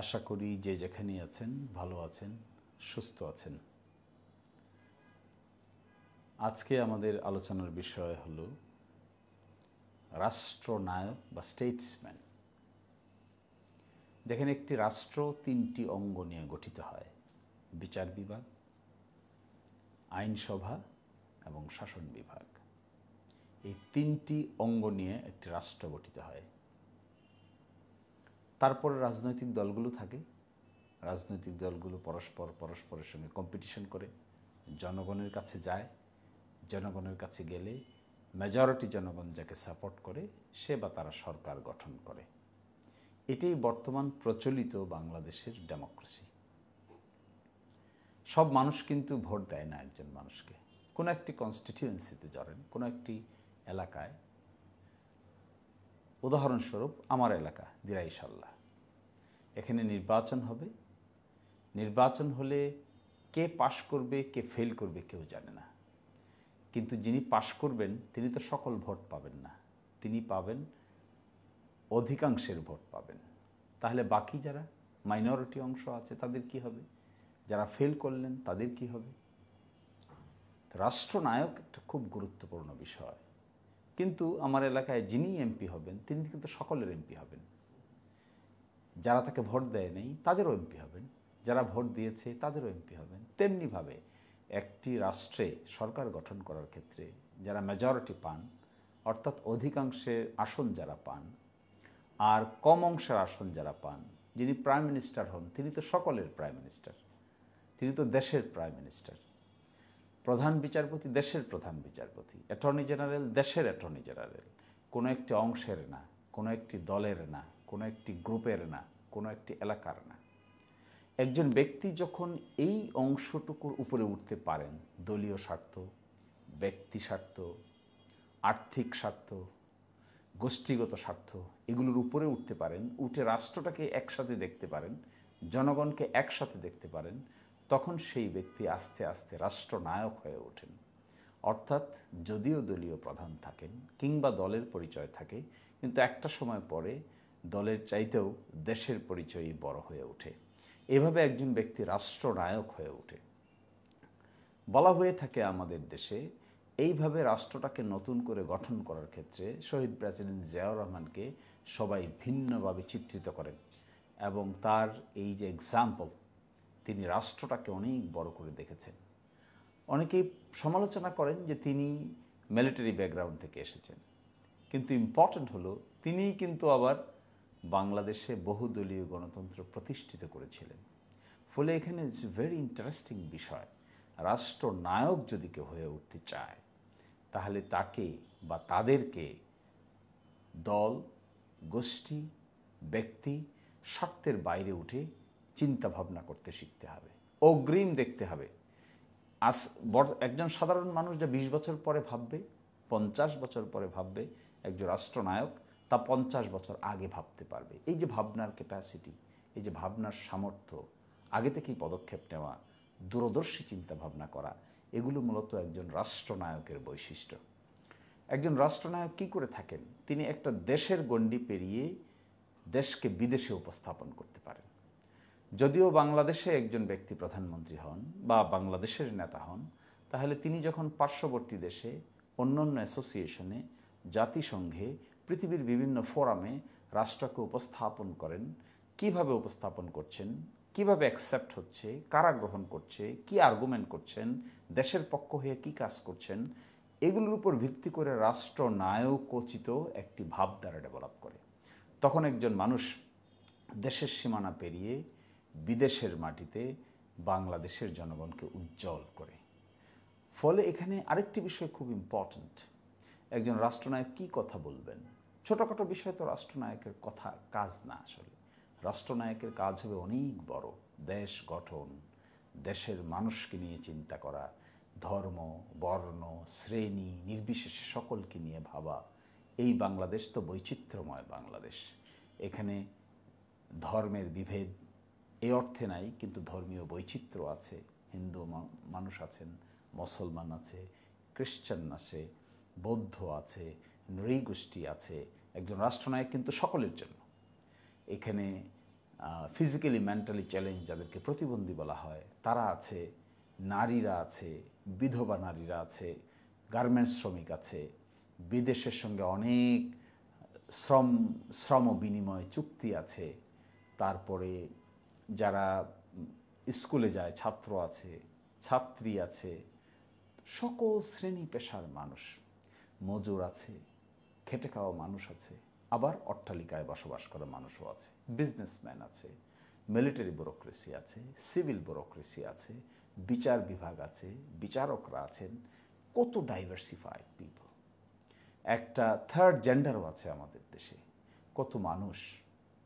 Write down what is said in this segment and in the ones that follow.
আশা করি যে যেখানেই আছেন ভালো আছেন, সুস্থ আছেন। আজকে আমাদের আলোচনার বিষয় হলো রাষ্ট্রনায়ক বা স্টেটসম্যান। দেখেন, একটি রাষ্ট্র তিনটি অঙ্গ নিয়ে গঠিত হয়: বিচার বিভাগ, আইনসভা এবং শাসন বিভাগ। এই তিনটি অঙ্গ নিয়ে একটি রাষ্ট্র গঠিত হয়। তারপরে রাজনৈতিক দলগুলো থাকে। রাজনৈতিক দলগুলো পরস্পরের সঙ্গে কম্পিটিশন করে, জনগণের কাছে যায়। জনগণের কাছে গেলে মেজরিটি জনগণ যাকে সাপোর্ট করে সে বা তারা সরকার গঠন করে। এটাই বর্তমান প্রচলিত বাংলাদেশের ডেমোক্রেসি। সব মানুষ কিন্তু ভোট দেয় না একজন মানুষকে। কোনো একটি কনস্টিটিউয়েন্সিতে ধরেন, কোনো একটি এলাকায়, উদাহরণস্বরূপ আমার এলাকা দিরাইশাল্লাহ, এখানে নির্বাচন হবে। নির্বাচন হলে কে পাশ করবে কে ফেল করবে কেউ জানে না, কিন্তু যিনি পাশ করবেন তিনি তো সকল ভোট পাবেন না, তিনি পাবেন অধিকাংশের ভোট পাবেন। তাহলে বাকি যারা মাইনরিটি অংশ আছে তাদের কি হবে? যারা ফেল করলেন তাদের কি হবে? রাষ্ট্রনায়ক একটা খুব গুরুত্বপূর্ণ বিষয়। কিন্তু আমার এলাকায় যিনি এমপি হবেন তিনি কিন্তু সকলের এমপি হবেন। যারা তাকে ভোট দেয় নাই তাদেরও এমপি হবেন, যারা ভোট দিয়েছে তাদেরও এমপি হবেন। তেমনিভাবে একটি রাষ্ট্রে সরকার গঠন করার ক্ষেত্রে যারা মেজরিটি পান, অর্থাৎ অধিকাংশের আসন যারা পান, আর কম অংশের আসন যারা পান, যিনি প্রাইম মিনিস্টার হন তিনি তো সকলের প্রাইম মিনিস্টার, তিনি তো দেশের প্রাইম মিনিস্টার। প্রধান বিচারপতি দেশের প্রধান বিচারপতি, অ্যাটর্নি জেনারেল দেশের অ্যাটর্নি জেনারেল। কোনো একটি অংশের না, কোনো একটি দলের না, কোনো একটি গ্রুপের না, কোনো একটি এলাকার না। একজন ব্যক্তি যখন এই অংশটুকুর উপরে উঠতে পারেন, দলীয় স্বার্থ, ব্যক্তি স্বার্থ, আর্থিক স্বার্থ, গোষ্ঠীগত স্বার্থ, এগুলোর উপরে উঠতে পারেন, উঠে রাষ্ট্রটাকে একসাথে দেখতে পারেন, জনগণকে একসাথে দেখতে পারেন, তখন সেই ব্যক্তি আস্তে আস্তে রাষ্ট্রনায়ক হয়ে ওঠেন। অর্থাৎ যদিও দলীয় প্রধান থাকেন কিংবা দলের পরিচয় থাকে, কিন্তু একটা সময় পরে দলের চাইতেও দেশের পরিচয়ই বড় হয়ে ওঠে। এভাবে একজন ব্যক্তি রাষ্ট্রনায়ক হয়ে ওঠে। বলা হয়ে থাকে আমাদের দেশে, এইভাবে রাষ্ট্রটাকে নতুন করে গঠন করার ক্ষেত্রে শহীদ প্রেসিডেন্ট জিয়াউর রহমানকে সবাই ভিন্নভাবে চিত্রিত করেন এবং তার এই যে এক্সাম্পল, তিনি রাষ্ট্রটাকে অনেক বড় করে দেখেছেন। অনেকেই সমালোচনা করেন যে তিনি মিলিটারি ব্যাকগ্রাউন্ড থেকে এসেছেন, কিন্তু ইম্পর্ট্যান্ট হলো তিনিই কিন্তু আবার বাংলাদেশে বহুদলীয় গণতন্ত্র প্রতিষ্ঠিত করেছিলেন। ফলে এখানে ইটস ভেরি ইন্টারেস্টিং বিষয়। রাষ্ট্রনায়ক যদি কেউ হয়ে উঠতে চায় তাহলে তাকে বা তাদেরকে দল, গোষ্ঠী, ব্যক্তি, স্বার্থের বাইরে উঠে চিন্তা ভাবনা করতে শিখতে হবে, অগ্রিম দেখতে হবে। একজন সাধারণ মানুষ যা 20 বছর পরে ভাববে, 50 বছর পরে ভাববে, একজন রাষ্ট্রনায়ক তা 50 বছর আগে ভাবতে পারবে। এই যে ভাবনার ক্যাপাসিটি, এই যে ভাবনার সামর্থ্য, আগে থেকেই পদক্ষেপ নেওয়া, দূরদর্শী চিন্তা ভাবনা করা, এগুলো মূলত একজন রাষ্ট্রনায়কের বৈশিষ্ট্য। একজন রাষ্ট্রনায়ক কী করে থাকেন? তিনি একটা দেশের গণ্ডি পেরিয়ে দেশকে বিদেশে উপস্থাপন করতে পারেন। যদিও বাংলাদেশে একজন ব্যক্তি প্রধানমন্ত্রী হন বা বাংলাদেশের নেতা হন, তাহলে তিনি যখন পার্শ্ববর্তী দেশে, অন্যান্য অ্যাসোসিয়েশনে, জাতিসংঘে, পৃথিবীর বিভিন্ন ফোরামে রাষ্ট্রকে উপস্থাপন করেন, কিভাবে উপস্থাপন করছেন, কিভাবে অ্যাকসেপ্ট হচ্ছে, কারা গ্রহণ করছে, কি আর্গুমেন্ট করছেন, দেশের পক্ষ হয়ে কি কাজ করছেন, এগুলোর উপর ভিত্তি করে রাষ্ট্রনায়কোচিত একটি ভাবধারা ডেভেলপ করে। তখন একজন মানুষ দেশের সীমানা পেরিয়ে বিদেশের মাটিতে বাংলাদেশের জনগণকে উজ্জ্বল করে। ফলে এখানে আরেকটি বিষয় খুব ইম্পর্ট্যান্ট, একজন রাষ্ট্রনায়ক কী কথা বলবেন। ছোটোখাটো বিষয় তো রাষ্ট্রনায়কের কথা কাজ না। আসলে রাষ্ট্রনায়কের কাজ হবে অনেক বড়। দেশ গঠন, দেশের মানুষকে নিয়ে চিন্তা করা, ধর্ম, বর্ণ, শ্রেণী নির্বিশেষে সকলকে নিয়ে ভাবা। এই বাংলাদেশ তো বৈচিত্র্যময় বাংলাদেশ। এখানে ধর্মের বিভেদ এই অর্থে নাই, কিন্তু ধর্মীয় বৈচিত্র্য আছে। হিন্দু মানুষ আছেন, মুসলমান আছে, খ্রিস্টান আছে, বৌদ্ধ আছে, নৃগোষ্ঠী আছে। একজন রাষ্ট্রনায়ক কিন্তু সকলের জন্য। এখানে ফিজিক্যালি মেন্টালি চ্যালেঞ্জ, যাদেরকে প্রতিবন্ধী বলা হয়, তারা আছে, নারীরা আছে, বিধবা নারীরা আছে, গার্মেন্টস শ্রমিক আছে, বিদেশের সঙ্গে অনেক শ্রম বিনিময় চুক্তি আছে, তারপরে যারা স্কুলে যায় ছাত্র আছে, ছাত্রী আছে, সকল শ্রেণী পেশার মানুষ, মজুর আছে, খেটে খাওয়া মানুষ আছে, আবার অট্টালিকায় বসবাস করা মানুষও আছে, বিজনেসম্যান আছে, মিলিটারি ব্যুরোক্রেসি আছে, সিভিল ব্যুরোক্রেসি আছে, বিচার বিভাগ আছে, বিচারকরা আছেন, কত ডাইভার্সিফাইড পিপল। একটা থার্ড জেন্ডারও আছে আমাদের দেশে, কত মানুষ,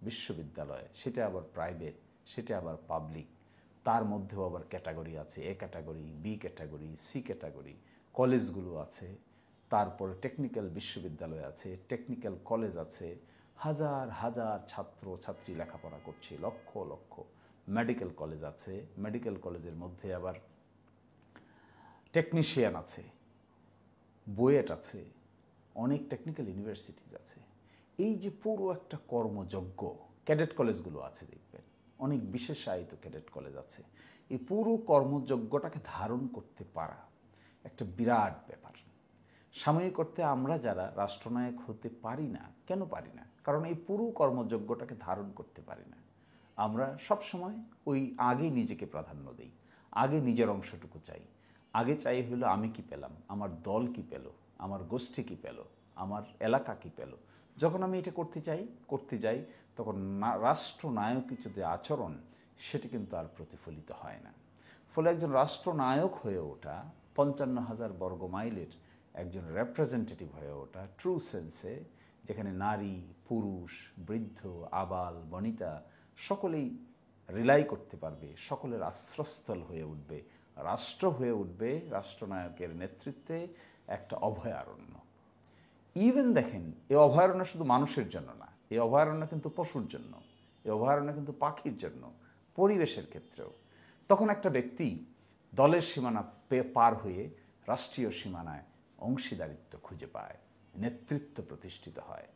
বিশ্ববিদ্যালয়, সেটা আবার প্রাইভেট, সেটা আবার পাবলিক, তার মধ্যেও আবার ক্যাটাগরি আছে, A category, B category, C category, কলেজগুলো আছে, তারপরে টেকনিক্যাল বিশ্ববিদ্যালয় আছে, টেকনিক্যাল কলেজ আছে, হাজার হাজার ছাত্র ছাত্রী লেখাপড়া করছে, লক্ষ লক্ষ। মেডিকেল কলেজ আছে, মেডিকেল কলেজের মধ্যে আবার টেকনিশিয়ান আছে, বুয়েট আছে, অনেক টেকনিক্যাল ইউনিভার্সিটিজ আছে। এই যে পুরো একটা কর্মযজ্ঞ, ক্যাডেট কলেজগুলো আছে দেখবেন, অনেক বিশেষায়িত ক্যাডেট কলেজ আছে। এই পুরো কর্মযজ্ঞটাকে ধারণ করতে পারা একটা বিরাট ব্যাপার। সাময়িক অর্থে আমরা যারা রাষ্ট্রনায়ক হতে পারি না, কেন পারি না? কারণ এই পুরো কর্মযজ্ঞটাকে ধারণ করতে পারি না। আমরা সবসময় ওই আগে নিজেকে প্রাধান্য দিই, আগে নিজের অংশটুকু চাই, আগে চাই হলো আমি কি পেলাম, আমার দল কি পেল, আমার গোষ্ঠী কি পেল, আমার এলাকা কি পেল। যখন আমি এটা করতে যাই তখন রাষ্ট্রনায়কের যে আচরণ, সেটি কিন্তু আর প্রতিফলিত হয় না। ফলে একজন রাষ্ট্রনায়ক হয়ে ওঠা, 55,000 বর্গ মাইলের একজন রেপ্রেজেন্টেটিভ হয়ে ওঠা ট্রু সেন্সে, যেখানে নারী, পুরুষ, বৃদ্ধ, আবাল, বনিতা সকলেই রিলাই করতে পারবে, সকলের আশ্রয়স্থল হয়ে উঠবে, রাষ্ট্র হয়ে উঠবে রাষ্ট্রনায়কের নেতৃত্বে একটা অভয়ারণ্য। ইভেন দেখেন, এই অভয়ারণ্য শুধু মানুষের জন্য না, এই অভয়ারণ্য কিন্তু পশুর জন্য, এই অভয়ারণ্য কিন্তু পাখির জন্য, পরিবেশের ক্ষেত্রেও। তখন একটা ব্যক্তি দলের সীমানা পার হয়ে রাষ্ট্রীয় সীমানায় অংশীদারিত্ব খুঁজে পায়, নেতৃত্ব প্রতিষ্ঠিত হয়।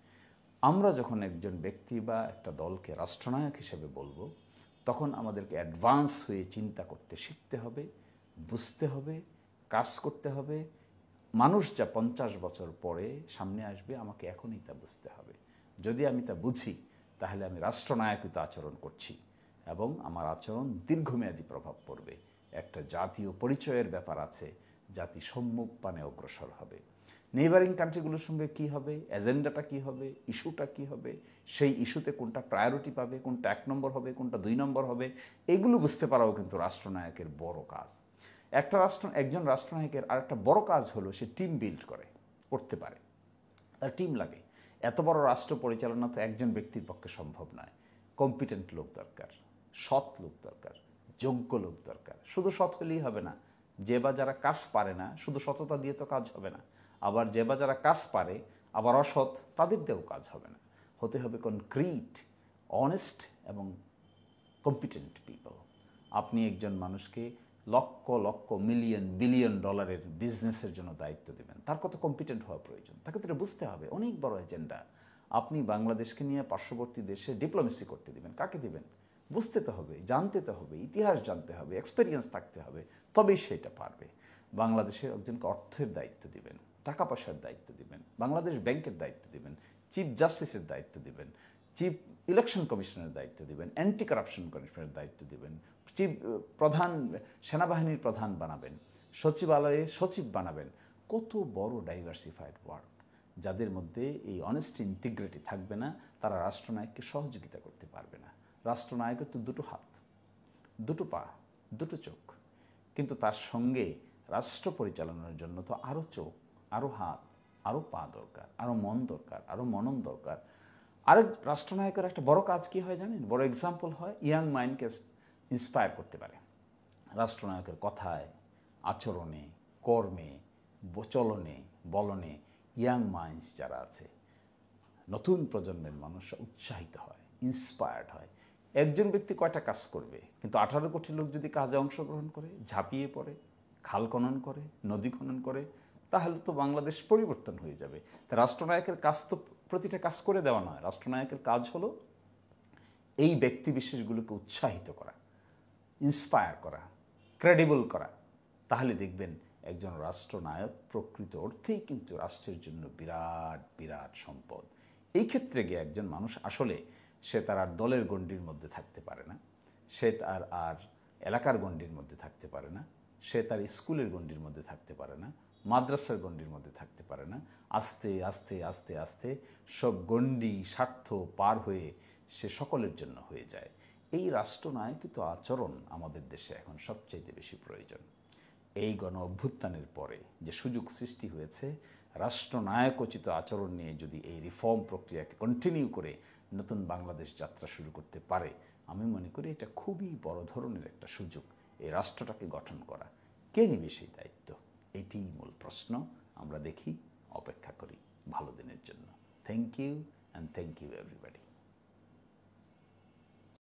আমরা যখন একজন ব্যক্তি বা একটা দলকে রাষ্ট্রনায়ক হিসেবে বলবো, তখন আমাদেরকে অ্যাডভান্স হয়ে চিন্তা করতে শিখতে হবে, বুঝতে হবে, কাজ করতে হবে। মানুষ যা 50 বছর পরে সামনে আসবে, আমাকে এখনই তা বুঝতে হবে। যদি আমি তা বুঝি, তাহলে আমি রাষ্ট্রনায়কিত আচরণ করছি এবং আমার আচরণ দীর্ঘমেয়াদী প্রভাব পড়বে। একটা জাতীয় পরিচয়ের ব্যাপার আছে, জাতি সম্মুখ পানে অগ্রসর হবে। নেইবারিং কান্ট্রিগুলোর সঙ্গে কী হবে, এজেন্ডাটা কী হবে, ইস্যুটা কী হবে, সেই ইস্যুতে কোনটা প্রায়োরিটি পাবে, কোনটা 1 নম্বর হবে, কোনটা 2 নম্বর হবে, এগুলো বুঝতে পারাও কিন্তু রাষ্ট্রনায়কের বড় কাজ। একজন রাষ্ট্রনায়কের আর একটা বড় কাজ হলো সে টিম বিল্ড করতে পারে, তার টিম লাগে। এত বড় রাষ্ট্র পরিচালনা তো একজন ব্যক্তির পক্ষে সম্ভব নয়। কম্পিটেন্ট লোক দরকার, সৎ লোক দরকার, যোগ্য লোক দরকার। শুধু সৎ হলেই হবে না, যে বা যারা কাজ পারে না, শুধু সততা দিয়ে তো কাজ হবে না। আবার যে বা যারা কাজ পারে আবার অসৎ, তাদের দিয়েও কাজ হবে না। হতে হবে কনক্রিট, অনেস্ট এবং কম্পিটেন্ট পিপল। আপনি একজন মানুষকে লক্ষ লক্ষ মিলিয়ন বিলিয়ন ডলারের বিজনেসের জন্য দায়িত্ব দেবেন, তার কত কম্পিটেন্ট হওয়া প্রয়োজন, তাকে তো এটা বুঝতে হবে। অনেক বড় এজেন্ডা। আপনি বাংলাদেশকে নিয়ে পার্শ্ববর্তী দেশে ডিপ্লোমেসি করতে দিবেন, কাকে দিবেন? বুঝতে তো হবে, জানতে তো হবে, ইতিহাস জানতে হবে, এক্সপেরিয়েন্স থাকতে হবে, তবেই সেটা পারবে। বাংলাদেশের একজনকে অর্থের দায়িত্ব দিবেন, টাকা পয়সার দায়িত্ব দিবেন, বাংলাদেশ ব্যাংকের দায়িত্ব দিবেন, চিফ জাস্টিসের দায়িত্ব দিবেন, চিফ ইলেকশন কমিশনের দায়িত্ব দিবেন, অ্যান্টি কারাপশন কমিশনের দায়িত্ব দিবেন, প্রধান সেনাবাহিনীর প্রধান বানাবেন, সচিবালয়ে সচিব বানাবেন। কত বড় ডাইভার্সিফাইড ওয়ার্ক। যাদের মধ্যে এই অনেস্টি ইন্টিগ্রিটি থাকবে না, তারা রাষ্ট্রনায়ককে সহযোগিতা করতে পারবে না। রাষ্ট্রনায়কের তো 2টো হাত, 2টো পা, 2টো চোখ, কিন্তু তার সঙ্গে রাষ্ট্র পরিচালনার জন্য তো আরও চোখ, আরও হাত, আরও পা দরকার, আরও মন দরকার, আরও মনন দরকার। আরেক রাষ্ট্রনায়কের একটা বড় কাজ কি হয় জানেন? বড় এক্সাম্পল হয়, ইয়াং মাইন্ডকে ইন্সপায়ার করতে পারে। রাষ্ট্রনায়কের কথায়, আচরণে, কর্মে, চলনে, বলনে ইয়াং মাইন্ডস যারা আছে, নতুন প্রজন্মের মানুষরা উৎসাহিত হয়, ইন্সপায়ার্ড হয়। একজন ব্যক্তি কয়টা কাজ করবে, কিন্তু 18 কোটি লোক যদি কাজে অংশগ্রহণ করে, ঝাঁপিয়ে পড়ে, খাল খনন করে, নদী খনন করে, তাহলে তো বাংলাদেশ পরিবর্তন হয়ে যাবে। তা রাষ্ট্রনায়কের কাজ তো প্রতিটা কাজ করে দেওয়া নয়। রাষ্ট্রনায়কের কাজ হলো এই ব্যক্তিবিশেষগুলোকে উৎসাহিত করা, ইন্সপায়ার করা, ক্রেডিবল করা, তাহলে দেখবেন একজন রাষ্ট্রনায়ক প্রকৃত অর্থেই কিন্তু রাষ্ট্রের জন্য বিরাট বিরাট সম্পদ। এই ক্ষেত্রে গিয়ে একজন মানুষ আসলে সে তার আর দলের গণ্ডির মধ্যে থাকতে পারে না, সে তার আর এলাকার গণ্ডির মধ্যে থাকতে পারে না, সে তার স্কুলের গণ্ডির মধ্যে থাকতে পারে না, মাদ্রাসার গণ্ডির মধ্যে থাকতে পারে না। আস্তে আস্তে আস্তে আস্তে সব গণ্ডি স্বার্থ পার হয়ে সে সকলের জন্য হয়ে যায়। এই রাষ্ট্রনায়কিত আচরণ আমাদের দেশে এখন সবচেয়ে বেশি প্রয়োজন। এই গণ অভ্যুত্থানের পরে যে সুযোগ সৃষ্টি হয়েছে, রাষ্ট্রনায়কোচিত আচরণ নিয়ে যদি এই রিফর্ম প্রক্রিয়াকে কন্টিনিউ করে নতুন বাংলাদেশ যাত্রা শুরু করতে পারে, আমি মনে করি এটা খুবই বড় ধরনের একটা সুযোগ এই রাষ্ট্রটাকে গঠন করা। কে নেবে সেই দায়িত্ব? এটিই মূল প্রশ্ন। আমরা দেখি, অপেক্ষা করি ভালো দিনের জন্য। Thank you and thank you everybody.